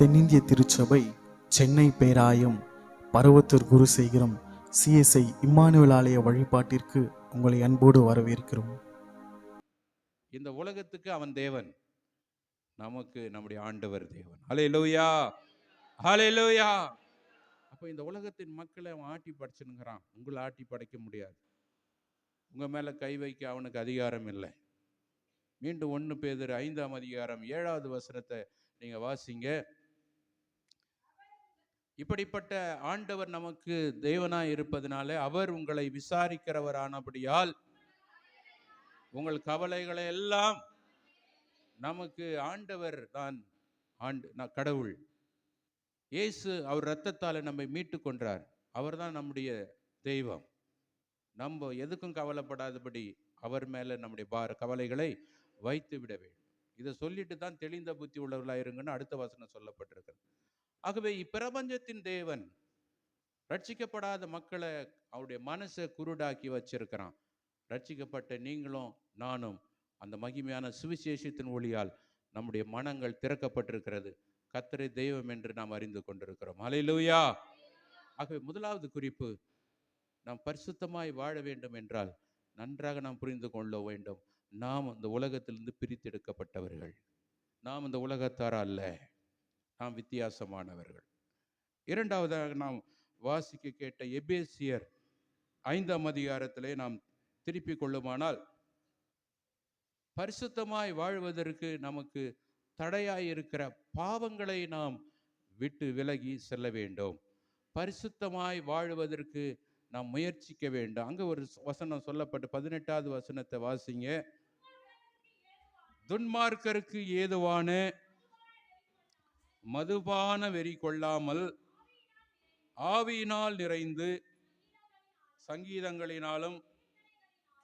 தென்னிந்திய திருச்சபை, Chennai பேராயம், Paruvathur குருசேகரம் CSI Emmanuel ஆலய வழிபாட்டிற்கு உங்களை அன்போடு வரவேற்கிறோம். இந்த உலகத்துக்கு அவன் தேவன், நமக்கு நம்முடைய ஆண்டவர் தேவன். ஹல்லேலூயா, ஹல்லேலூயா. அப்போ இந்த உலகத்தின் மக்களை அவன் ஆட்டி படைச்சுங்கிறான். உங்களை ஆட்டி படைக்க முடியாது. உங்க மேல கை வைக்க அவனுக்கு அதிகாரம் இல்லை. மீண்டும் 1 பேதுரு 5ஆம் அதிகாரம் 7வது வசனத்தை நீங்க வாசிங்க. இப்படிப்பட்ட ஆண்டவர் நமக்கு தேவனாய் இருப்பதனாலே அவர் உங்களை விசாரிக்கிறவரானபடியால் உங்கள் கவலைகளை எல்லாம், நமக்கு ஆண்டவர் தான் கடவுள் இயேசு, அவர் இரத்தத்தால் நம்மை மீட்டு கொன்றார். அவர் தான் நம்முடைய தெய்வம். நம்ம எதுக்கும் கவலைப்படாதபடி அவர் மேல நம்முடைய கவலைகளை வைத்து விட வேண்டும். இதை சொல்லிட்டு தான் தெளிந்த புத்தி உள்ளவர்களாக இருங்கன்னு அடுத்த வசனம் சொல்லப்பட்டிருக்கிறது. ஆகவே இப்பிரபஞ்சத்தின் தேவன் ரட்சிக்கப்படாத மக்களை அவருடைய மனசை குருடாக்கி வச்சிருக்கிறான். ரட்சிக்கப்பட்ட நீங்களும் நானும் அந்த மகிமையான சுவிசேஷத்தின் ஒளியால் நம்முடைய மனங்கள் திறக்கப்பட்டிருக்கிறது. கர்த்தரே தெய்வம் என்று நாம் அறிந்து கொண்டிருக்கிறோம். ஹல்லேலூயா. ஆகவே முதலாவது குறிப்பு, நாம் பரிசுத்தமாய் வாழ வேண்டும் என்றால் நன்றாக நாம் புரிந்து கொள்ள வேண்டும், நாம் இந்த உலகத்திலிருந்து பிரித்தெடுக்கப்பட்டவர்கள். நாம் இந்த உலகத்தார் அல்ல, நாம் வித்தியாசமானவர்கள். இரண்டாவதாக நாம் வாசிக்க கேட்ட எபேசியர் 5ஆம் அதிகாரத்திலே நாம் திருப்பிக் கொள்ளுமானால், பரிசுத்தமாய் வாழ்வதற்கு நமக்கு தடையாய் இருக்கிற பாவங்களை நாம் விட்டு விலகி செல்ல வேண்டும். பரிசுத்தமாய் வாழ்வதற்கு நாம் முயற்சிக்க வேண்டும். அங்க ஒரு வசனம் சொல்லப்பட்டு 18வது வசனத்தை வாசிங்க. துன்மார்க்கருக்கு ஏதுவான மதுபான வெறி கொள்ளாமல் ஆவியினால் நிறைந்து சங்கீதங்களினாலும்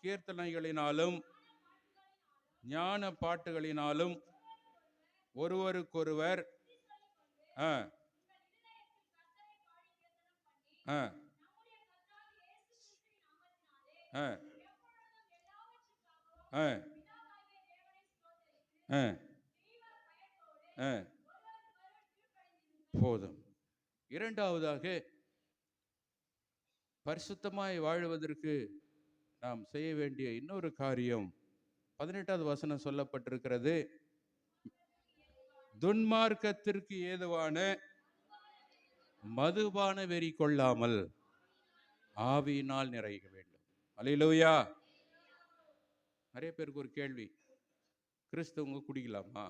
கீர்த்தனைகளினாலும் ஞான பாட்டுகளினாலும் ஒருவருக்கொருவர் போதும். இரண்டாவதாக, பரிசுத்தமாய் வாழ்வதற்கு நாம் செய்ய வேண்டிய இன்னொரு காரியம் 18வது வசனம் சொல்லப்பட்டிருக்கிறது. துன்மார்க்கத்திற்கு ஏதுவான மதுபான வெறி கொள்ளாமல் ஆவியினால் நிறைய வேண்டும். அல்லேலூயா. நிறைய பேருக்கு ஒரு கேள்வி, கிறிஸ்தவங்க குடிக்கலாமா?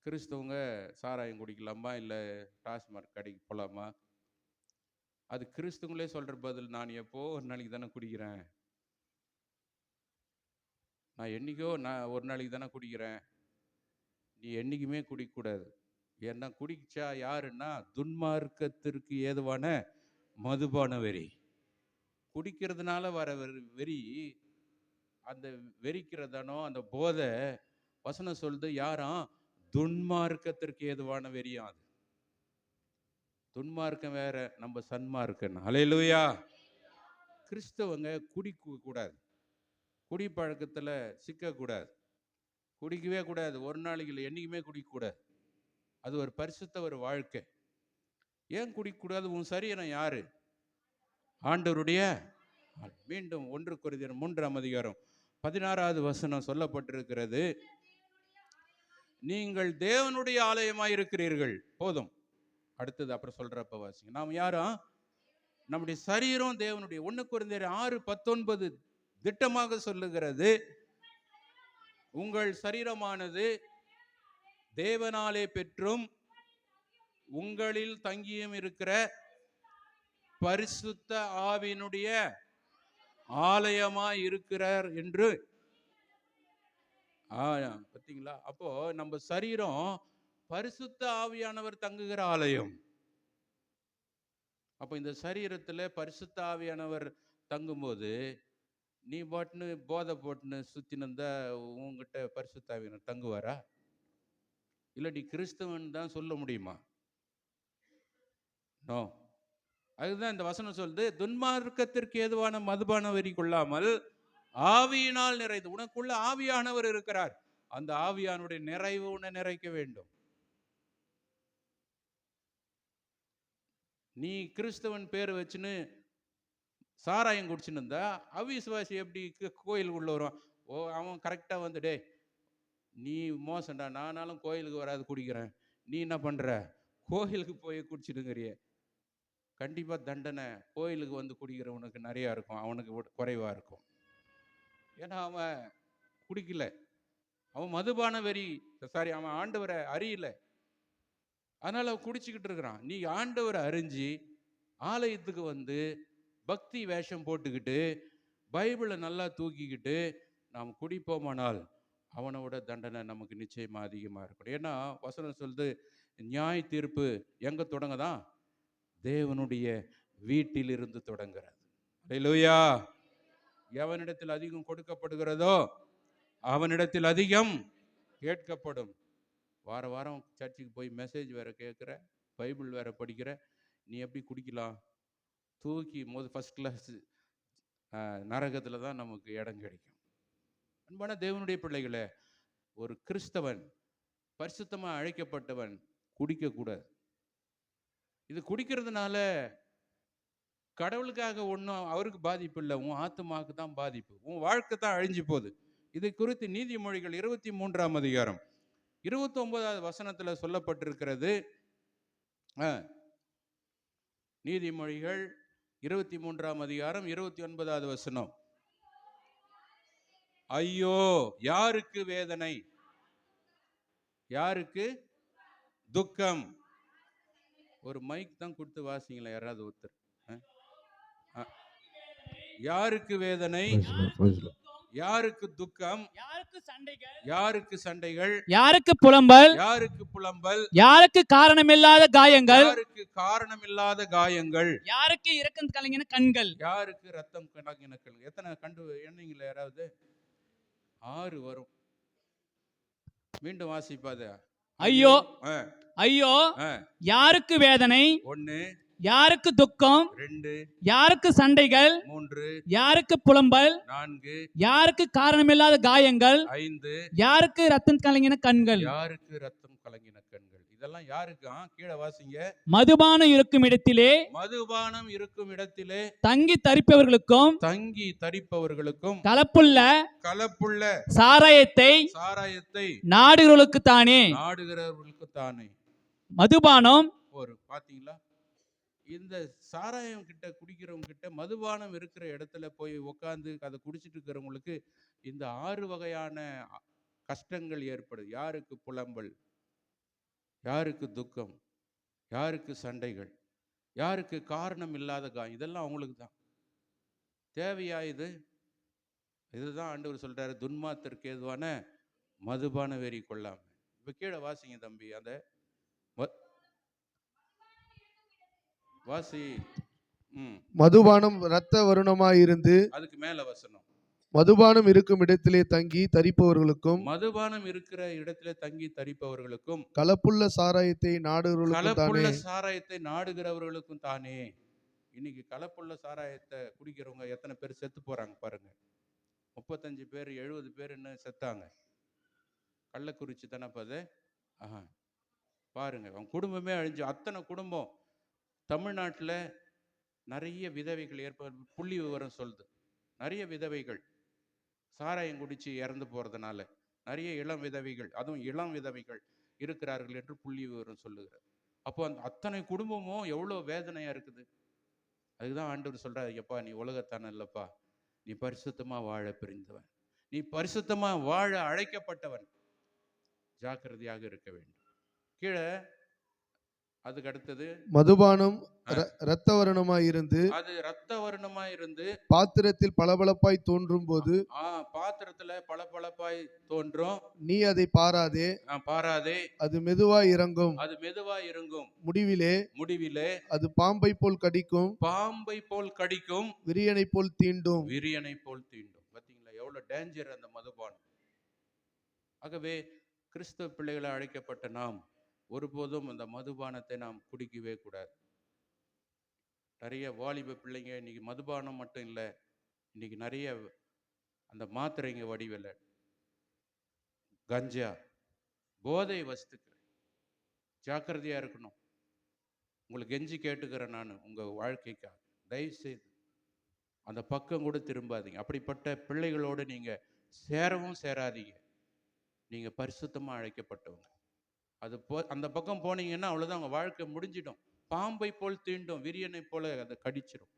கிறிஸ்தவங்க சாராயம் குடிக்கலாமா? இல்லை டாஸ்மார்க் கடைக்கு போகலாமா? அது கிறிஸ்தவங்களே சொல்ற பதில், நான் எப்போ ஒரு நாளைக்கு தானே குடிக்கிறேன், நான் ஒரு நாளைக்கு தானே குடிக்கிறேன். நீ என்னைக்குமே குடிக்கக்கூடாது. ஏன்னா குடிச்சா யாருன்னா துன்மார்க்கத்திற்கு ஏதுவான மதுபான வெறி. குடிக்கிறதுனால வர வெறி, அந்த வெறிக்கிறதானோ அந்த போதை வசனம் சொல்லுது, யாரும் துன்மார்க்கத்திற்கு ஏதுவான வெறியும். அது துன்மார்க்கம் வேற, நம்ம சன்மார்க்கம். ஹல்லேலூயா. கிறிஸ்தவங்க குடிக்க கூடாது, குடி பழக்கத்துல சிக்கக்கூடாது, குடிக்கவே கூடாது. ஒரு நாளைக்கு இல்லை, என்னைக்குமே குடிக்கக்கூடாது. அது ஒரு பரிசுத்த ஒரு வாழ்க்கை. ஏன் குடிக்கக்கூடாது? உன் சரீரம் யாரு? ஆண்டவருடைய. மீண்டும் 1 கொரிந்தியர் 3ஆம் அதிகாரம் 16வது வசனம் சொல்லப்பட்டிருக்கிறது, நீங்கள் தேவனுடைய ஆலயமாய் இருக்கிறீர்கள். போதும். அடுத்தது அப்புறம் சொல்றப்ப வாசிங்க. நாம் யாரும்? நம்முடைய சரீரம் தேவனுடைய. 1 கொரிந்தியர் 6:19 திட்டமாக சொல்லுகிறது, உங்கள் சரீரமானது தேவனாலே பெற்றும் உங்களில் தங்கியும் இருக்கிற பரிசுத்த ஆவியினுடைய ஆலயமாய் இருக்கிறார் என்று. பார்த்தீங்களா? அப்போ நம்ம சரீரம் பரிசுத்த ஆவியானவர் தங்குகிற ஆலயம். அப்போ இந்த சரீரத்துல பரிசுத்த ஆவியானவர் தங்கும்போது, நீ பாட்டுன்னு போதை போட்டுன்னு சுத்தினந்தா உங்ககிட்ட பரிசுத்த ஆவியானவர் தங்குவாரா? இல்லை நீ கிறிஸ்தவன் தான் சொல்ல முடியுமா? நோ. அதுதான் இந்த வசனம் சொல்லுது, துன்மார்க்கத்திற்கு ஏதுவான மதுபான வெறி கொள்ளாமல் ஆவியினால் நிறைந்து. உனக்குள்ள ஆவியானவர் இருக்கிறார். அந்த ஆவியானுடைய நிறைவு உன்னை நிறைக்க வேண்டும். நீ கிறிஸ்தவன் பேர் வச்சுன்னு சாராயம் குடிச்சுன்னு இருந்தா அவிசுவாசி எப்படி கோயிலுக்குள்ள வருவான்? அவன் கரெக்டா வந்து, டே நீ மோசம்டா, நானாலும் கோயிலுக்கு வராது குடிக்கிறேன், நீ என்ன பண்ற, கோயிலுக்கு போய் குடிச்சிடுங்கிறிய. கண்டிப்பா தண்டனை கோயிலுக்கு வந்து குடிக்கிறவனுக்கு நிறைய இருக்கும், அவனுக்கு குறைவா இருக்கும். ஏன்னா அவன் குடிக்கல, அவன் மதுபான வெறி, சாரி, அவன் ஆண்டவரை அறியல, அதனால அவன் குடிச்சுக்கிட்டு இருக்கிறான். நீ ஆண்டவரை அறிஞ்சு ஆலயத்துக்கு வந்து பக்தி வேஷம் போட்டுக்கிட்டு பைபிளை நல்லா தூக்கிக்கிட்டு நாம் குடிப்போமானால் அவனோட தண்டனை நமக்கு நிச்சயமா அதிகமா இருக்கணும். ஏன்னா வசனம் சொல்லுது, நியாய தீர்ப்பு எங்க தொடங்கதான்? தேவனுடைய வீட்டிலிருந்து தொடங்குறது. அல்லேலூயா. எவனிடத்தில் அதிகம் கொடுக்கப்படுகிறதோ அவனிடத்தில் அதிகம் கேட்கப்படும். வார வாரம் சர்ச்சுக்கு போய் மெசேஜ் வேற கேட்குற, பைபிள் வேற படிக்கிற, நீ எப்படி குடிக்கலாம்? தூக்கி ஃபர்ஸ்ட் கிளாஸ் நரகத்தில் தான் நமக்கு இடம் கிடைக்கும். அன்பான தேவனுடைய பிள்ளைகளே, ஒரு கிறிஸ்தவன் பரிசுத்தமாக அழைக்கப்பட்டவன் குடிக்கக்கூடாது. இது குடிக்கிறதுனால கடவுளுக்காக ஒன்றும் அவருக்கு பாதிப்பு இல்லை, உன் ஆத்துமாவுக்கு தான் பாதிப்பு, உன் வாழ்க்கை தான் அழிஞ்சு போகுது. இதை குறித்து நீதிமொழிகள் 23ஆம் அதிகாரம் 29வது வசனத்தில் சொல்லப்பட்டிருக்கிறது. நீதிமொழிகள் 23ஆம் அதிகாரம் 29வது வசனம். ஐயோ யாருக்கு வேதனை, யாருக்கு துக்கம். ஒரு மைக் தான் கொடுத்து வாசிங்களா யாராவது ஒருத்தர். யாருக்கு வேதனை, யாருக்கு துக்கம், யாருக்கு சண்டைகள், யாருக்கு புலம்பல், யாருக்கு புலம்பல், யாருக்கு காரணமில்லாத காயங்கள், யாருக்கு காரணமில்லாத காயங்கள், யாருக்கு இரக்கம் கலங்கின கண்கள், யாருக்கு ரத்தம் கலங்கின கண்கள். எத்தனை கண்டு எண்ணீங்களா யாராவது? 6 வரும். மீண்டும் வாசிப்பாத. ஐயோ ஐயோ யாருக்கு வேதனை, 1, யாருக்கு துக்கம், 2, யாருக்கு சண்டைகள், 3, யாருக்கு புலம்பல், 4, யாருக்கு காரணமில்லாத காயங்கள், 5, யாருக்கு ரத்தம் கலங்கின கண்கள். யாருக்கு ரத்தம் கலங்கின கண்கள். இதெல்லாம் யாருக்கு? கீழே வாசிங்க. மதுபானம் இருக்கும் இடத்திலே, மதுபானம் இருக்கும் இடத்திலே தங்கி தரிப்பவர்களுக்கும், தங்கி தரிப்பவர்களுக்கும், கலப்புள்ள சாராயத்தை நாடுகிறவர்களுக்கு தானே, நாடுகிறவர்களுக்கு தானே. மதுபானம் ஒரு பாத்தீங்களா, இந்த சாராயம் கிட்ட குடிக்கிறவங்க கிட்ட மதுபானம் இருக்கிற இடத்துல போய் உட்காந்து அதை குடிச்சிட்டு இருக்கிறவங்களுக்கு இந்த 6 வகையான கஷ்டங்கள் ஏற்படுது. யாருக்கு புலம்பல், யாருக்கு துக்கம், யாருக்கு சண்டைகள், யாருக்கு காரணம் இல்லாத காயம். இதெல்லாம் அவங்களுக்கு தான் தேவையா? இதுதான் ஆண்டவர் சொல்றாரு, துன்மாத்திற்கு ஏதுவான மதுபான வெறி கொள்ளாம. இப்ப கீழே வாசிங்க தம்பி, அந்த வாசி. மதுபானம் இரத்த வருணமாயிருந்து, அதுக்கு மேல வசனம், மதுபானம் இருக்கும் இடத்திலே தங்கி தரிப்பவர்களுக்கும், மதுபானம் இருக்கிற இடத்திலே தங்கி தரிப்பவர்களுக்கும், கலப்புள்ள சாராயத்தை நாடுகிறவர்களுக்கும் தானே. இன்னைக்கு கலப்புள்ள சாராயத்தை குடிக்கிறவங்க எத்தனை பேர் செத்து போறாங்க பாருங்க. 35 பேர் 70 பேர் என்ன செத்தாங்க. கள்ளக்குறிச்சி தானே அது. பாருங்க, அவன் குடும்பமே அழிஞ்சு. அத்தனை குடும்பம். தமிழ்நாட்டில் நிறைய விதவைகள் புள்ளி விவரம் சொல்லுது. நிறைய விதவைகள் சாராயம் குடிச்சு இறந்து போறதுனால நிறைய இளம் விதவைகள், அதுவும் இளம் விதவைகள் இருக்கிறார்கள் என்று புள்ளி விவரம் சொல்லுகிறார். அப்போ அந்த அத்தனை குடும்பமும் எவ்வளோ வேதனையா இருக்குது. அதுதான் ஆண்டவர் சொல்றாரு, எப்பா நீ உலகத்தான இல்லப்பா, நீ பரிசுத்தமா வாழ பிரிந்தவன், நீ பரிசுத்தமா வாழ அழைக்கப்பட்டவன், ஜாக்கிரதையாக இருக்க வேண்டும். கீழே அதுக்கு அடுத்தது, மதுபானம் இரத்த வருணமாயிருந்து, அது இரத்த வருணமாயிருந்து பாத்திரத்தில் பளபளப்பாய் தோன்றும் போது, பாத்திரத்துல பளபளப்பாய் தோன்றும், நீ அதை பாராதே, அது மெதுவாய் இறங்கும், முடிவிலே அது பாம்பை போல் கடிக்கும், விரியனை போல் தீண்டும். பாத்தீங்களா எவ்வளவு டேஞ்சர் அந்த மதுபானம். ஆகவே கிறிஸ்தவ பிள்ளைகளை அழைக்கப்பட்ட நாம் ஒருபோதும் அந்த மதுபானத்தை நாம் குடிக்கவே கூடாது. நிறைய வாலிப பிள்ளைங்க இன்னைக்கு மதுபானம் மட்டும் இல்லை, இன்னைக்கு நிறைய அந்த மாத்திரைங்க வடிவில் கஞ்சா, போதை வஸ்துக்கள். ஜாக்கிரதையா இருக்கணும். உங்களுக்கு கெஞ்சி கேட்டுக்கிறேன் நான், உங்க வாழ்க்கைக்காக தயவு செய்து அந்த பக்கம் கூட திரும்பாதீங்க. அப்படிப்பட்ட பிள்ளைகளோடு நீங்க சேரவும் சேராதீங்க. நீங்க பரிசுத்தமா அழைக்கப்பட்டவங்க. அந்த பக்கம் போனீங்கன்னா அவ்வளவுதான், உங்க வாழ்க்கை முடிஞ்சிடும். பாம்பை போல் தீண்டும், விரியனை போல அதை கடிச்சிடும்.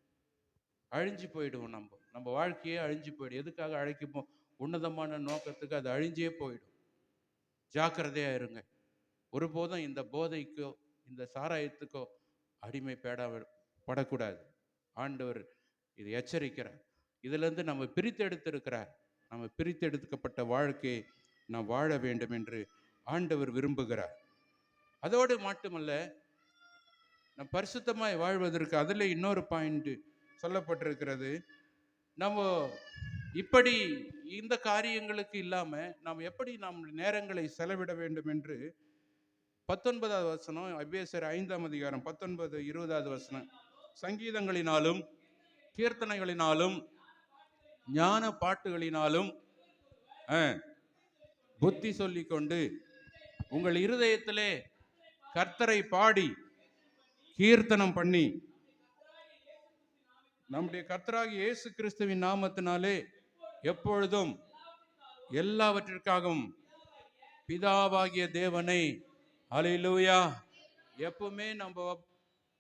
அழிஞ்சு போயிடுவோம். நம்ம வாழ்க்கையே அழிஞ்சு போயிடும். எதுக்காக அழைக்கப்போம்? உன்னதமான நோக்கத்துக்கு அது அழிஞ்சே போயிடும். ஜாக்கிரதையா இருங்க. ஒருபோதும் இந்த போதைக்கோ இந்த சாராயத்துக்கோ படக்கூடாது. ஆண்டவர் இது எச்சரிக்கிறார். இதுல இருந்து நம்ம பிரித்தெடுத்திருக்கிறார். நம்ம பிரித்தெடுக்கப்பட்ட வாழ்க்கையை நாம் வாழ வேண்டும் என்று ஆண்டவர் விரும்புகிறார். அதோடு மட்டுமல்ல, நம் பரிசுத்தமாய் வாழ்வதற்கு அதில் இன்னொரு பாயிண்ட் சொல்லப்பட்டிருக்கிறது. நம்ம இப்படி இந்த காரியங்களுக்கு இல்லாம நாம் எப்படி நம் நேரங்களை செலவிட வேண்டும் என்று 19வது வசனம், எபேசியர் 5ஆம் அதிகாரம் 19, 20வது வசனம். சங்கீதங்களினாலும் கீர்த்தனைகளினாலும் ஞான பாட்டுகளினாலும் புத்தி சொல்லிக் கொண்டு உங்கள் இருதயத்திலே கர்த்தரை பாடி கீர்த்தனம் பண்ணி நம்முடைய கர்த்தராகிய இயேசு கிறிஸ்துவின் நாமத்தினாலே எப்பொழுதும் எல்லாவற்றிற்காகவும் பிதாவாகிய தேவனை, அல்லேலூயா, எப்பவுமே நம்ம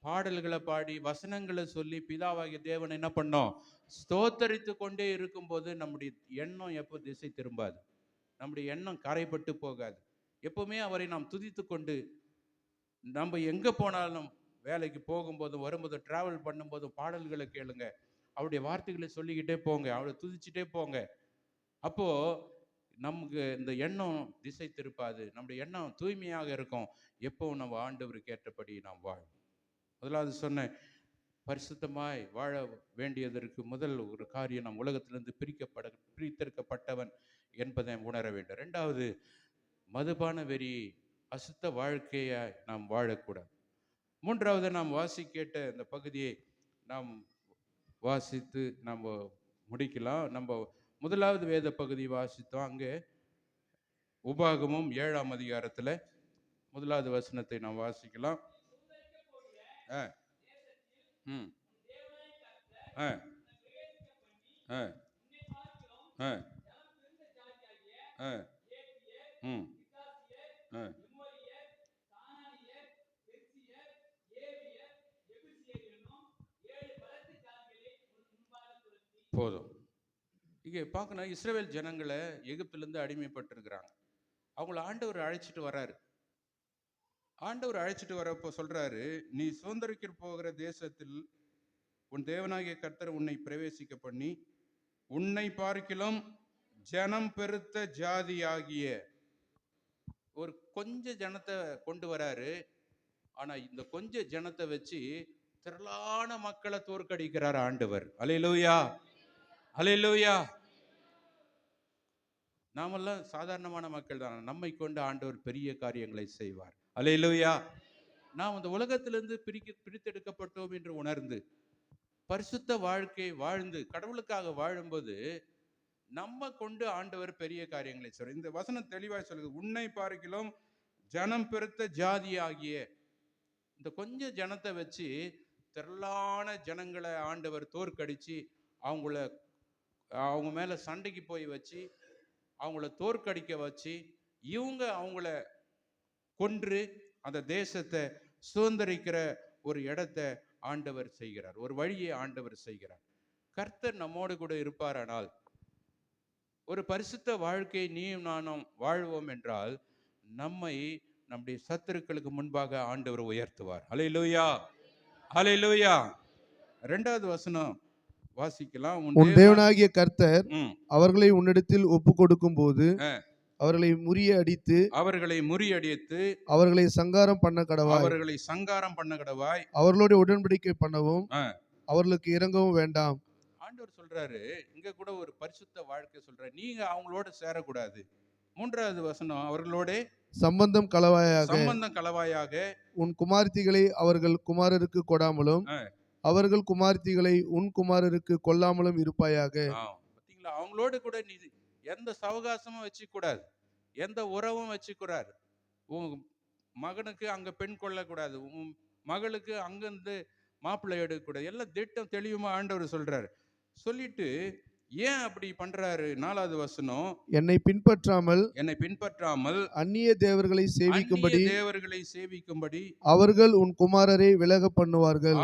பாடல்களை பாடி வசனங்களை சொல்லி பிதாவாகிய தேவனை என்ன பண்ணோம்? ஸ்தோத்தரித்து கொண்டே இருக்கும்போது நம்முடைய எண்ணம் எப்போ திசை திரும்பாது, நம்முடைய எண்ணம் கரைப்பட்டு போகாது. எப்பவுமே அவரை நாம் துதித்து கொண்டு, நம்ம எங்க போனாலும், வேலைக்கு போகும்போதும் வரும்போதும் டிராவல் பண்ணும்போதும் பாடல்களை கேளுங்க, அவருடைய வார்த்தைகளை சொல்லிக்கிட்டே போங்க, அவரை துதிச்சுட்டே போங்க. அப்போ நமக்கு இந்த எண்ணம் திசை திருப்பாது, நம்முடைய எண்ணம் தூய்மையாக இருக்கும். எப்பவும் நம்ம ஆண்டவருக்கு ஏற்றபடி நாம் வாழும். முதலாவது சொன்ன, பரிசுத்தமாய் வாழ வேண்டியதற்கு முதல் ஒரு காரியம், நம் உலகத்திலிருந்து பிரித்தெடுக்கப்பட்டவன் என்பதை உணர வேண்டும். ரெண்டாவது, மதுபான வெறி, அசுத்த வாழ்க்கையை நாம் வாழக்கூடாது. மூன்றாவது, நாம் கேட்ட இந்த பகுதியை நாம் வாசித்து நம்ம முடிக்கலாம். நம்ம முதலாவது வேத பகுதி வாசித்தோம். அங்கே உபாகமும் 7ஆம் அதிகாரத்தில் 1வது வசனத்தை நாம் வாசிக்கலாம். போதும். இங்கே பார்க்கணும், இஸ்ரவேல் ஜனங்களை எகிப்திலிருந்து அடிமைப்பட்டிருக்கிறாங்க. அவங்கள ஆண்டவர் அழைச்சிட்டு வர்றாரு. ஆண்டவர் அழைச்சிட்டு வரப்போ சொல்றாரு, நீ சுதந்திரிக்க போகிற தேசத்தில் உன் தேவனாகிய கர்த்தர் உன்னை பிரவேசிக்க பண்ணி உன்னை பார்க்கிலும் ஜனம் பெருத்த ஜாதியாகிய ஒரு கொஞ்ச ஜனத்தை கொண்டு வராரு. ஆனா இந்த கொஞ்ச ஜனத்தை வச்சு திரளான மக்களை தோற்கடிக்கிறார் ஆண்டவர். அல்லேலூயா, அல்லேலூயா. நாமெல்லாம் சாதாரணமான மக்கள் தான், நம்மை கொண்டு ஆண்டவர் பெரிய காரியங்களை செய்வார். அல்லேலூயா. நாம் அந்த உலகத்திலிருந்து பிரித்தெடுக்கப்பட்டோம் என்று உணர்ந்து பரிசுத்த வாழ்க்கை வாழ்ந்து கடவுளுக்காக வாழும்போது நம்ம கொண்டு ஆண்டவர் பெரிய காரியங்களை சொல்ற. இந்த வசனம் தெளிவாக சொல்லுது, உன்னை பார்க்கிலும் ஜனம் பெருத்த ஜாதி ஆகிய இந்த கொஞ்ச ஜனத்தை வச்சு திரளான ஜனங்களை ஆண்டவர் தோற்கடிச்சு அவங்க மேல சண்டைக்கு போய் வச்சு அவங்கள தோற்கடிக்க வச்சு அவங்கள கொன்று அந்த தேசத்தை சுதந்திரிக்கிற ஒரு இடத்தை ஆண்டவர் செய்கிறார், ஒரு வழியை ஆண்டவர் செய்கிறார். கர்த்தர் நம்மோடு கூட இருப்பாரானால், ஒரு பரிசுத்த வாழ்க்கை நீயும் நானும் வாழ்வோம் என்றால் நம்மை நம்முடைய சத்துருக்களுக்கு முன்பாக ஆண்டவர் உயர்த்துவார். அல்லேலூயா, அல்லேலூயா. 2வது வசனம் வாசிக்கலாம். உன் தேவனாகிய கர்த்தர் அவர்களை உன்னிடத்தில் ஒப்பு கொடுக்கும் போது அவர்களை முறியடித்து அவர்களை சங்காரம் பண்ண கடவாய், அவர்களோட உடன்படிக்கை பண்ணவும் அவர்களுக்கு இறங்கவும் வேண்டாம். ஆண்டவர் சொல்றாரு, இங்க கூட ஒரு பரிசுத்த வாழ்க்கை சொல்றாரு. நீங்க அவங்களோட சேரக்கூடாது. 3வது வசனம், அவர்களோட சம்பந்தம் களவாயாக உன் குமார்த்திகளை அவர்கள் குமாரருக்கு கொடாமலும் அவர்கள் குமார்த்திகளை உன் குமாரருக்கு கொல்லாமலும் இருப்பாயாக. பாத்தீங்களா, அவங்களோட கூட நீ எந்த சவகாசமும் வச்சு கூடாது. எந்த உறவும் வச்சுக்கிறார். உன் மகனுக்கு அங்க பெண் கொள்ளக்கூடாது, உன் மகளுக்கு அங்கிருந்து மாப்பிள்ளை எடுக்கக்கூடாது, எல்லாம் திட்டம் தெளிவுமா ஆண்டவர் சொல்றாரு. சொல்லிட்டு ஏன் அப்படி பண்றாரு? 4வது வசனம், என்னை பின்பற்றாமல் அந்நிய தேவர்களை சேவிக்கும்படி அவர்கள் உன் குமாரரை விலக பண்ணுவார்கள்.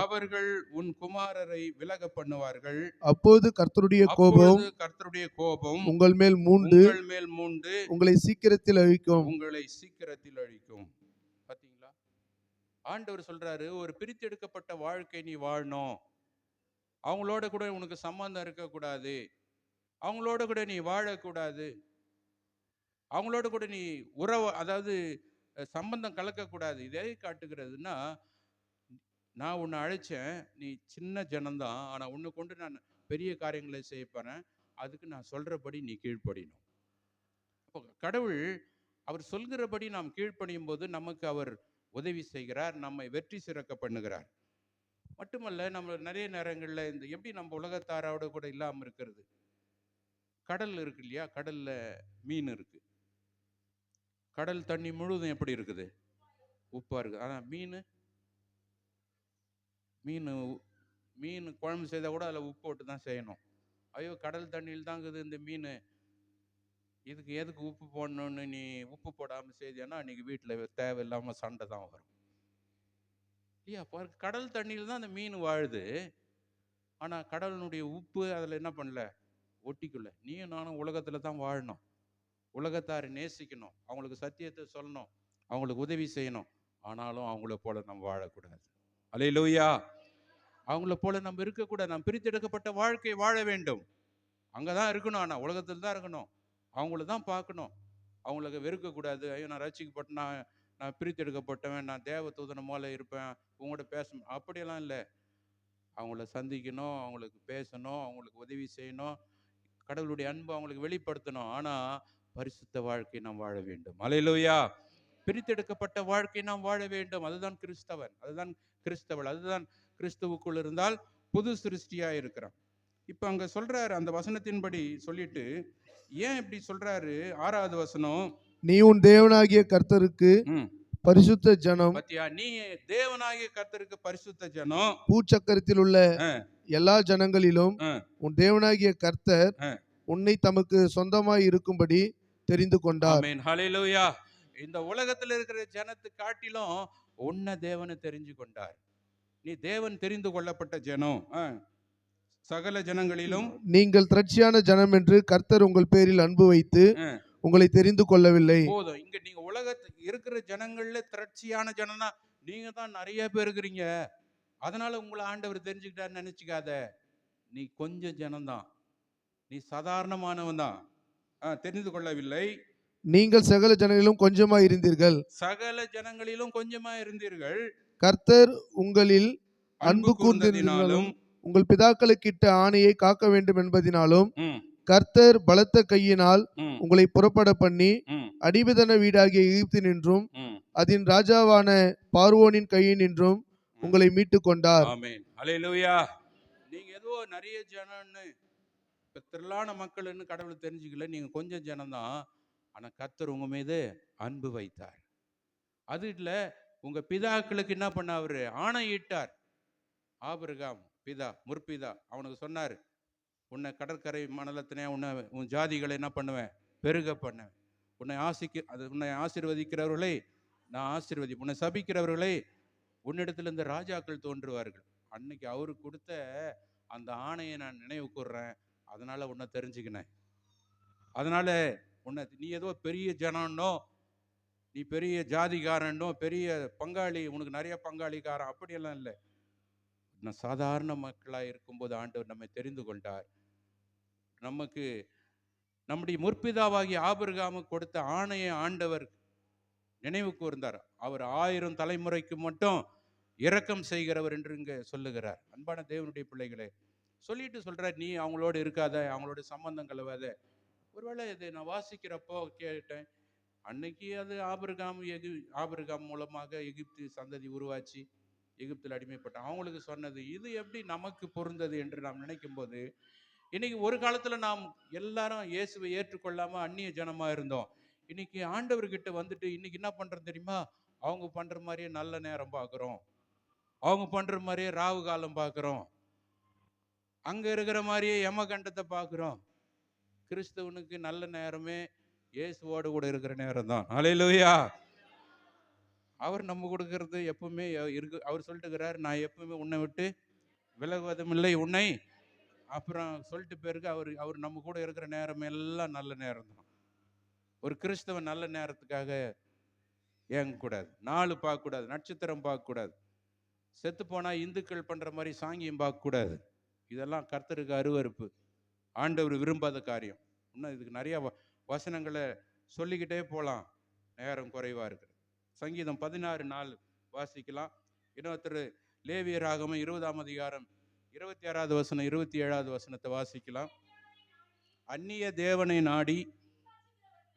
அப்போது கர்த்தருடைய கோபம் உங்கள் மேல் மூண்டு உங்களை சீக்கிரத்தில் அழிக்கும். பாத்தீங்களா? ஆண்டவர் சொல்றாரு, ஒரு பிரித்தெடுக்கப்பட்ட வாழ்க்கை நீ வாழணும். அவங்களோட கூட உனக்கு சம்பந்தம் இருக்கக்கூடாது, அவங்களோட கூட நீ வாழக்கூடாது, அவங்களோட கூட நீ உறவு, அதாவது சம்பந்தம் கலக்கக்கூடாது. இதை காட்டுகிறதுனா, நான் உன்னை அழைச்சேன், நீ சின்ன ஜனம்தான், ஆனா உன்னை கொண்டு நான் பெரிய காரியங்களை செய்ய போறேன், அதுக்கு நான் சொல்றபடி நீ கீழ்ப்படியணும். அப்போ கடவுள் அவர் சொல்கிறபடி நாம் கீழ்ப்படியும் போது நமக்கு அவர் உதவி செய்கிறார், நம்மை வெற்றி சிறக்க பண்ணுகிறார். மட்டுமல்ல, நம்ம நிறைய நேரங்களில் இந்த எப்படி நம்ம உலகத்தாரோட கூட இல்லாமல் இருக்கிறது. கடல் இருக்கு இல்லையா, கடல்ல மீன் இருக்கு, கடல் தண்ணி முழுவதும் எப்படி இருக்குது? உப்பா இருக்கு. ஆனா மீன் குழம்பு செய்தால் கூட அதில் உப்பு போட்டு தான் செய்யணும். ஐயோ, கடல் தண்ணியில் தான் இருக்குது இந்த மீன், இதுக்கு எதுக்கு உப்பு போடணும்னு நீ உப்பு போடாமல் செய்தியானா அன்றைக்கி வீட்டில் தேவையில்லாமல் சண்டை தான் வரும் இல்லையா? கடல் தண்ணியில் தான் அந்த மீன் வாழுது, ஆனால் கடலினுடைய உப்பு அதில் என்ன பண்ணல, ஒட்டிக்குள்ள. நீயும் நானும் உலகத்தில் தான் வாழணும், உலகத்தாரை நேசிக்கணும், அவங்களுக்கு சத்தியத்தை சொல்லணும், அவங்களுக்கு உதவி செய்யணும். ஆனாலும் அவங்கள போல நம்ம வாழக்கூடாது. அல்லேலூயா. அவங்கள போல நம்ம இருக்கக்கூடாது. நம்ம பிரித்தெடுக்கப்பட்ட வாழ்க்கை வாழ வேண்டும். அங்கே தான் இருக்கணும், ஆனால் உலகத்தில் தான் இருக்கணும், அவங்கள தான் பார்க்கணும், அவங்களுக்கு வெறுக்கக்கூடாது. ஐயோ, நான் ரட்சிக்கப்பட்ட, நான் பிரித்தெடுக்கப்பட்டவன், நான் தேவ தூதனை போல இருப்பேன், உங்களோட பேசணும், அப்படியெல்லாம் இல்லை. அவங்கள சந்திக்கணும், அவங்களுக்கு பேசணும், அவங்களுக்கு உதவி செய்யணும், கடவுளுடைய அன்பு அவங்களுக்கு வெளிப்படுத்தணும். ஆனால் பரிசுத்த வாழ்க்கை நாம் வாழ வேண்டும். அல்லேலூயா. பிரித்தெடுக்கப்பட்ட வாழ்க்கை நாம் வாழ வேண்டும். அதுதான் கிறிஸ்தவன், அதுதான் கிறிஸ்தவள், அதுதான் கிறிஸ்துவுக்குள் இருந்தால் புது சிருஷ்டியா இருக்கிறான். இப்ப அங்க சொல்றாரு, அந்த வசனத்தின்படி சொல்லிட்டு ஏன் இப்படி சொல்றாரு? 6வது வசனம், நீ உன் தேவனாகிய கர்த்தருக்கு பரிசுத்த ஜனம். பத்தியா, நீ தேவனாகிய கர்த்தருக்கு பரிசுத்த ஜனம், பூச்சக்கரத்தில் உள்ள எல்லா ஜனங்களிலும் உன் தேவனாகிய கர்த்தர் உன்னை தமக்கு சொந்தமாய் இருக்கும்படி தெரிந்து கொண்டார். ஆமென். ஹல்லேலூயா. இந்த உலகத்தில் இருக்கிற ஜனத்தை காட்டிலும் உன்னை தேவனை தெரிஞ்சு கொண்டார். நீ தேவன் தெரிந்து கொள்ளப்பட்ட ஜனம். சகல ஜனங்களிலும் நீங்கள் திரட்சியான ஜனம் என்று கர்த்தர் உங்கள் பேரில் அன்பு வைத்து உங்களை தெரிந்து கொள்ளவில்லை. போதும். இங்க நீங்க உலகத்துக்கு இருக்கிற ஜனங்கள்ல திரட்சியான ஜனம்னா நீங்க தான் நிறைய பேர் இருக்கிறீங்க, அதனால உங்களை ஆண்டவர் தெரிஞ்சுக்கிட்டாருன்னு நினைச்சுக்காத. நீ கொஞ்சம் ஜனம்தான், நீ சாதாரணமானவன் தான். தெரிந்து கொள்ளவில்லை. நீங்கள் சகல ஜனங்களிலும் கொஞ்சமாய் இருந்தீர்கள். சகல ஜனங்களிலும் கொஞ்சமாய் இருந்தீர்கள். கர்த்தர் உங்களில் அன்பு கூர்ந்ததினாலும் உங்கள் பிதாக்களுக்கு இட்ட ஆணையை காக்க வேண்டும் என்பதினாலும் கர்த்தர் பலத்த கையினால் உங்களை புறப்பட பண்ணி அடிமைத்தன வீடாகிய எகிப்தினின்றும் அதன் ராஜாவான பார்வோனின் கையினின்றும் உங்களை மீட்டு கொண்டார். ஆமென். அல்லேலூயா. நீங்க ஏதோ நிறைய ஜனம்னு, திரளான மக்கள்னு கடவுள் தெரிஞ்சுக்கல, நீங்க கொஞ்சம் ஜனம்தான். ஆனா கர்த்தர் உங்க மீது அன்பு வைத்தார். அது இல்ல, உங்க பிதாக்களுக்கு என்ன பண்ண, அவரு ஆணையிட்டார். ஆபிரகாம் பிதா, முற்பிதா, அவனுக்கு சொன்னார், உன்னை கடற்கரை மணலத்தினே உன் ஜாதிகளை என்ன பண்ணுவேன், பெருக பண்ணுவேன். உன்னை ஆசீர்வதிக்கிறவர்களை நான் ஆசீர்வதி, உன்னை சபிக்கிறவர்களை உன்னிடத்திலிருந்து ராஜாக்கள் தோன்றுவார்கள். அன்னைக்கு அவரு கொடுத்த அந்த ஆணையை நான் நினைவு கூர்றேன். அதனால உன்னை தெரிஞ்சுக்கினேன். அதனால நீ ஏதோ பெரிய ஜனம்னோ, நீ பெரிய ஜாதிகாரனோ, பெரிய பங்காளி, உனக்கு நிறைய பங்காளிக்காரன், அப்படியெல்லாம் இல்லை. நான் சாதாரண மக்களாக இருக்கும்போது ஆண்டவர் நம்மை தெரிந்து கொண்டார். நமக்கு நம்முடைய முற்பிதாவாகிய ஆபிரகாமுக்கு கொடுத்த ஆணையை ஆண்டவர் நினைவு கூர்ந்தார். அவர் 1000 தலைமுறைக்கு மட்டும் இரக்கம் செய்கிறவர் என்று இங்க சொல்லுகிறார். அன்பான தேவனுடைய பிள்ளைகளே, சொல்லிட்டு சொல்றார், நீ அவங்களோட இருக்காத, அவங்களோட சம்பந்தம் கலவாத. ஒருவேளை இதை நான் வாசிக்கிறப்போ கேட்டேன், அன்னைக்கு அது ஆபிரகாம் மூலமாக எகிப்து சந்ததி உருவாச்சு, எகிப்தில் அடிமைப்பட்டான், அவங்களுக்கு சொன்னது. இது எப்படி நமக்கு பொருந்தது என்று நாம் நினைக்கும் போது, இன்னைக்கு ஒரு காலத்துல நாம் எல்லாரும் இயேசுவை ஏற்றுக்கொள்ளாம அந்நிய ஜனமா இருந்தோம். இன்னைக்கு ஆண்டவர்கிட்ட வந்துட்டு இன்னைக்கு என்ன பண்றோம் தெரியுமா? அவங்க பண்ற மாதிரியே நல்ல நேரம் பார்க்குறோம், அவங்க பண்ற மாதிரியே ராவு காலம் பார்க்குறோம், அங்க இருக்கிற மாதிரியே யமகண்டத்தை பார்க்குறோம். கிறிஸ்தவனுக்கு நல்ல நேரமே இயேசுவோடு கூட இருக்கிற நேரம் தான். ஹல்லேலூயா. அவர் நம்ம கொடுக்கறது எப்பவுமே இருக்கு. அவர் சொல்லிட்டு இருக்கிறார், நான் எப்பவுமே உன்னை விட்டு விலகுவதும் இல்லை, உன்னை. அப்புறம் சொல்லிட்டு பிறகு அவர் அவர் நம்ம கூட இருக்கிற நேரம் எல்லாம் நல்ல நேரம் தான். ஒரு கிறிஸ்தவன் நல்ல நேரத்துக்காக ஏங்கக்கூடாது, நாள் பார்க்கக்கூடாது, நட்சத்திரம் பார்க்கக்கூடாது, செத்து போனா இந்துக்கள் பண்ற மாதிரி சாங்கியம் பார்க்கக்கூடாது. இதெல்லாம் கர்த்தருக்கு அருவருப்பு, ஆண்டவர் விரும்பாத காரியம். இன்னும் இதுக்கு நிறைய வசனங்களை சொல்லிக்கிட்டே போகலாம், நேரம் குறைவா இருக்கு. சங்கீதம் 16:4 வாசிக்கலாம். இன்னொருத்தர் லேவியராகமம் 20ஆம் அதிகாரம் 26வது வசனம் 27வது வசனத்தை வாசிக்கலாம். அந்நிய தேவனை நாடி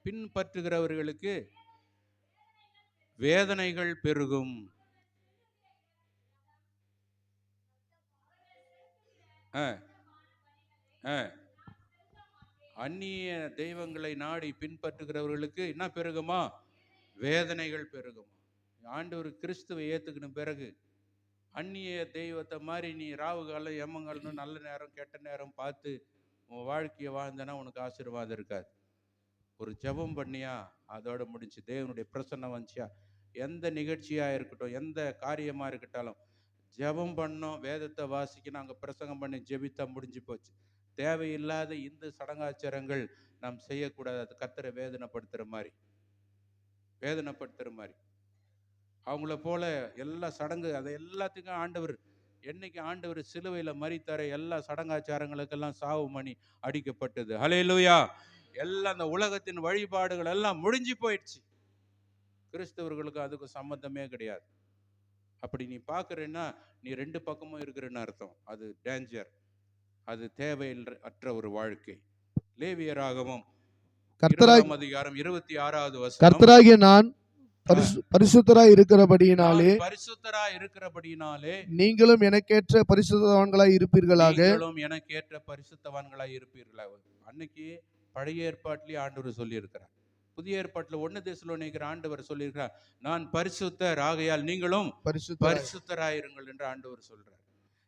பின்பற்றுகிறவர்களுக்கு வேதனைகள் பெருகும். அந்நிய தெய்வங்களை நாடி பின்பற்றுகிறவர்களுக்கு என்ன பெருகுமா? வேதனைகள் பெருகும். ஆண்டவர் கிறிஸ்துவை ஏத்துக்கின பிறகு அந்நிய தெய்வத்தை மாதிரி நீ ராவு காலம் எம்மங்காலம் நல்ல நேரம் கெட்ட நேரம் பார்த்து உன் வாழ்க்கையை வாழ்ந்தனா உனக்கு ஆசீர்வாதம் இருக்காது. ஒரு ஜெபம் பண்ணியா அதோட முடிஞ்சு. தேவனுடைய பிரசன்னம் வந்துச்சியா, எந்த நிகழ்ச்சியா இருக்கட்டும், எந்த காரியமா இருக்கட்டாலும் ஜெபம் பண்ணோம், வேதத்தை வாசிக்கணும், அங்கே பிரசங்கம் பண்ணி ஜெபித்தா முடிஞ்சு போச்சு. தேவையில்லாத இந்த சடங்காச்சாரங்கள் நாம் செய்யக்கூடாது. அது கர்த்தரை வேதனைப்படுத்துற மாதிரி அவங்கள போல எல்லா சடங்கு அதை எல்லாத்துக்கும் ஆண்டவர் என்னைக்கு ஆண்டவர் சிலுவையில் மரித்தார எல்லா சடங்காச்சாரங்களுக்கெல்லாம் சாவு மணி அடிக்கப்பட்டது. ஹல்லேலூயா. எல்லாம் அந்த உலகத்தின் வழிபாடுகள் எல்லாம் முடிஞ்சு போயிடுச்சு. கிறிஸ்தவர்களுக்கு அதுக்கு சம்மந்தமே கிடையாது. அப்படி நீ பார்க்குறேன்னா நீ ரெண்டு பக்கமும் இருக்கிறன்னு அர்த்தம். அது டேஞ்சர், அது தேவையற்ற ஒரு வாழ்க்கை. லேவியராகமம் 20ஆம் அதிகாரம் 26வது வசனம். கர்த்தராகிய நான் பரிசுத்தராய் இருக்கிறபடியினாலே நீங்களும் எனக்கேற்ற பரிசுத்தவான்களாய் இருப்பீர்களாக. அன்னைக்கு பழைய ஏற்பாட்டிலேயே ஆண்டவர் சொல்லி இருக்கிறார். புதிய ஏற்பாட்டில் 1 தெசலோனிக்கர் ஆண்டவர் சொல்லியிருக்கிறார், நான் பரிசுத்தர் ஆகையால் நீங்களும் பரிசுத்தராயிருங்கள் என்று ஆண்டவர் சொல்றார்.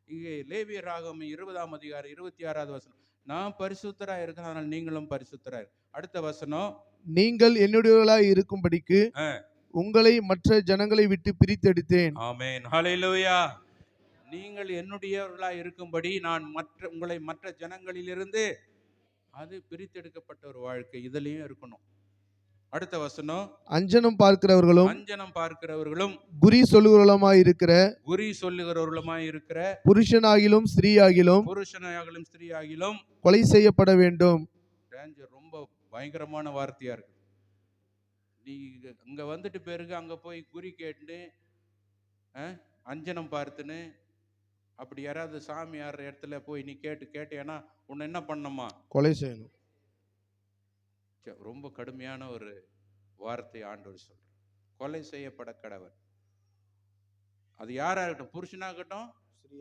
இங்கே லேவியராகமம் 20ஆம் அதிகாரம் 26வது வசனம், நான் பரிசுத்தராய் இருக்கிறதால் நீங்களும் பரிசுத்தராய். அடுத்த வசனம், நீங்கள் என்னுடையவர்களாய் இருக்கும்படிக்கு உங்களை மற்ற ஜனங்களை விட்டு பிரித்தெடுத்தேன். ஆமென். ஹல்லேலூயா. நீங்கள் என்னுடையவர்களாய் இருக்கும்படி நான் உங்களை மற்ற ஜனங்களிலிருந்து, அது பிரித்தெடுக்கப்பட்ட ஒரு வாழ்க்கை. இதுலயும் இருக்கணும். அடுத்த வசனம், அஞ்சனம் பார்க்கிறவர்களும் குறி சொல்லுகிறவர்களுமாய் இருக்கிற புருஷனாகிலும் ஸ்திரீயாகிலும் கொலை செய்யப்பட வேண்டும். ரொம்ப பயங்கரமான வார்த்தையா இருக்கு. நீ அங்க வந்துட்டு பிறகு அங்க போய் குறி கேட்டு அஞ்சனம் பார்த்துன்னு அப்படி யாராவது சாமி ஆடுற இடத்துல போய் நீ கேட்டேன்னா உன்னை என்ன பண்ணணுமா? கொலை செய்யணும். ரொம்ப கடுமையான ஒரு வார்த்தை ஆண்டவர் சொல்ற. கொலை செய்யப்பட கடவர். அது யாராகட்டும், புருஷனாகட்டும்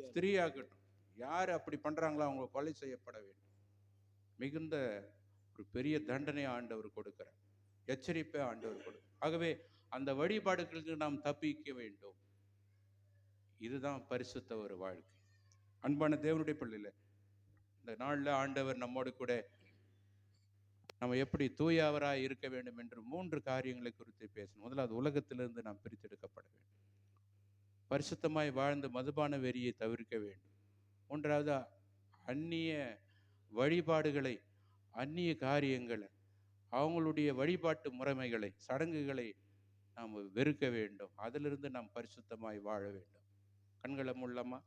ஸ்திரீயாகட்டும், யார் அப்படி பண்றாங்களோ அவங்க கொலை செய்யப்பட வேண்டும். மிகுந்த ஒரு பெரிய தண்டனை ஆண்டவர் கொடுக்கிறார், எச்சரிப்பை ஆண்டவர் கொடுக்கிறார். ஆகவே அந்த வழிபாடுகளுக்கு நாம் தப்பிக்க வேண்டும். இதுதான் பரிசுத்த ஒரு வாழ்க்கை. அன்பான தேவனுடைய பிள்ளையில, இந்த நாளில் ஆண்டவர் நம்மோடு கூட நம்ம எப்படி தூயவராய் இருக்க வேண்டும் என்று 3 காரியங்களை குறித்து பேசணும். முதலாவது, உலகத்திலிருந்து நாம் பிரித்தெடுக்கப்பட வேண்டும். பரிசுத்தமாய் வாழ்ந்து மதுபான வெறியை தவிர்க்க வேண்டும். மூன்றாவது, அந்நிய வழிபாடுகளை, அந்நிய காரியங்களை, அவங்களுடைய வழிபாட்டு முறைமைகளை, சடங்குகளை நாம் வெறுக்க வேண்டும். அதிலிருந்து நாம் பரிசுத்தமாய் வாழ வேண்டும். கண்களை மூடலாமா?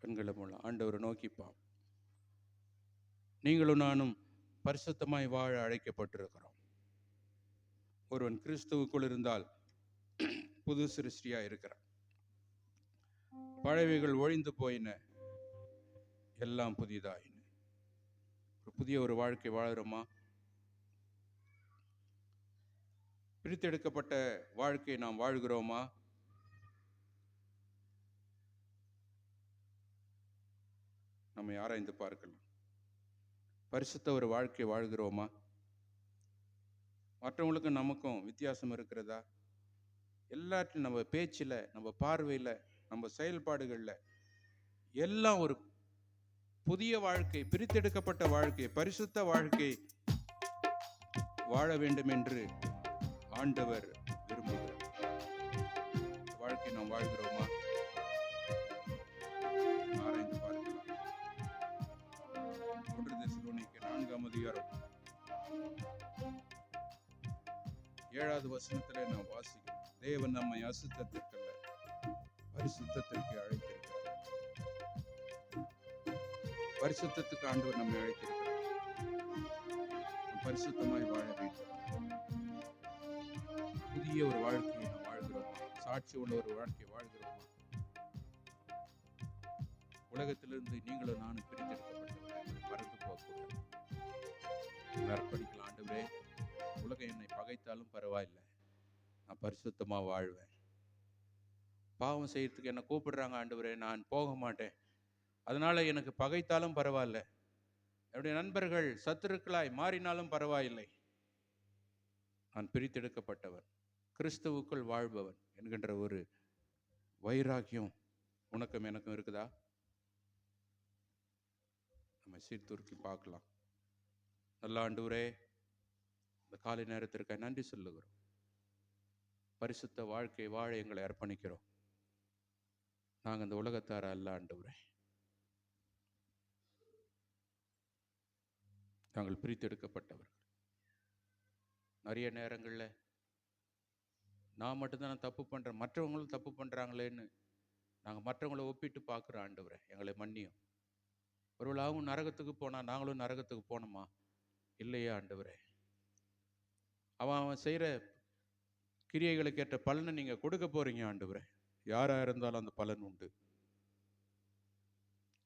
கண்களை மூடலாம். ஆண்டவரை நோக்கிப்பான். நீங்களும் நானும் பரிசுத்தமாய் வாழ அழைக்கப்பட்டிருக்கிறோம். ஒருவன் கிறிஸ்துவுக்குள் இருந்தால் புது சிருஷ்டியா இருக்கிறான். பழையவைகள் ஒழிந்து போயின, எல்லாம் புதிதாயின. புதிய ஒரு வாழ்க்கை வாழறோமா? பிரித்தெடுக்கப்பட்ட வாழ்க்கையை நாம் வாழ்கிறோமா? நம்மை ஆராய்ந்து பார்க்கலாம். பரிசுத்த ஒரு வாழ்க்கை வாழ்கிறோமா? மற்றவங்களுக்கும் நமக்கும் வித்தியாசம் இருக்கிறதா? எல்லாத்தையும் நம்ம பேச்சில், நம்ம பார்வையில், நம்ம செயல்பாடுகளில் எல்லாம் ஒரு புதிய வாழ்க்கை, பிரித்தெடுக்கப்பட்ட வாழ்க்கை, பரிசுத்த வாழ்க்கை வாழ வேண்டும் என்று ஆண்டவர் விரும்புகிறார். வாழ்க்கை நாம் வாழ்கிறோமா? ஆராய்ந்து பார்க்கலாம். 1 தெசலோனிக்கேயர் 4ஆம் அதிகாரம் 7வது வசனத்திலே நாம் வாசிக்கிறோம். தேவன் நம்மை அசுத்தத்திற்கல்ல பரிசுத்தத்திற்கு அழைத்திருக்கிறார். பரிசுத்தத்துக்கு ஆண்டவர் நம்மை அழைத்திருக்கிறார். பரிசுத்தமாய் வாழ வேண்டும். புதிய ஒரு வாழ்க்கையை நாம் வாழ்கிறோமா? சாட்சி உள்ள ஒரு வாழ்க்கை வாழ்கிறோமா? உலகத்திலிருந்து நீங்களும் நானும் பிரித்தெடுக்கப்பட்டவர்கள், மறந்து போகக்கூடாது. அர்ப்பணிக்கலாம். ஆண்டவரே, உலகம் என்னை பகைத்தாலும் பரவாயில்லை, நான் பரிசுத்தமா வாழ்வேன். பாவம் செய்யறதுக்கு என்ன கூப்பிடுறாங்க ஆண்டவரே, நான் போக மாட்டேன். அதனால எனக்கு பகைத்தாலும் பரவாயில்ல, என்னுடைய நண்பர்கள் சத்துருக்களாய் மாறினாலும் பரவாயில்லை, நான் பிரித்தெடுக்கப்பட்டவன், கிறிஸ்துவுக்குள் வாழ்பவன் என்கின்ற ஒரு வைராக்கியம் உனக்கும் எனக்கும் இருக்குதா? நம்ம சீர்தூக்கி பார்க்கலாம். நல்ல ஆண்டவரே, இந்த காலை நேரத்திற்கு நன்றி சொல்லுகிறோம். பரிசுத்த வாழ்க்கை வாழ எங்களை அர்ப்பணிக்கிறோம். நாங்கள் இந்த உலகத்தார அல்ல ஆண்டவரே, நாங்கள் பிரித்தெடுக்கப்பட்டவர்கள். நிறைய நேரங்களில் நான் மட்டும்தான் தப்பு பண்ணுறேன், மற்றவங்களும் தப்பு பண்ணுறாங்களேன்னு நாங்கள் மற்றவங்களை ஒப்பிட்டு பார்க்குறோம். ஆண்டவரே, எங்களை மன்னியும். ஒருவேளை அவங்க நரகத்துக்கு போனால் நாங்களும் நரகத்துக்கு போனோமா? இல்லையா ஆண்டவரே? அவன் செய்கிற கிரியைகளுக்கு ஏற்ற பலனை நீங்கள் கொடுக்க போறீங்க ஆண்டவரே. யாராக இருந்தாலும் அந்த பலன் உண்டு.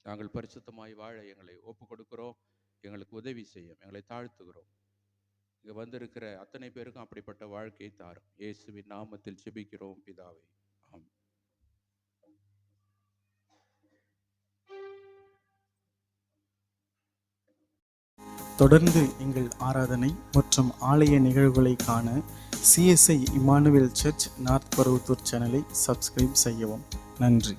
நாங்கள் பரிசுத்தமாய் வாழ எங்களை ஒப்பு கொடுக்கிறோம். எங்களுக்கு உதவி செய்யும், எங்களை தாழ்த்துகிறோம். இங்கே வந்திருக்கிற அத்தனை பேருக்கும் அப்படிப்பட்ட வாழ்க்கையை தாரும். இயேசுவின் நாமத்தில் ஜெபிக்கிறோம் பிதாவே, ஆமென். தொடர்ந்து எங்கள் ஆராதனை மற்றும் ஆலய நிகழ்வுகளை காண CSI Emmanuel search north Paruvathur சேனலை சப்ஸ்கிரைப் செய்யவும். நன்றி.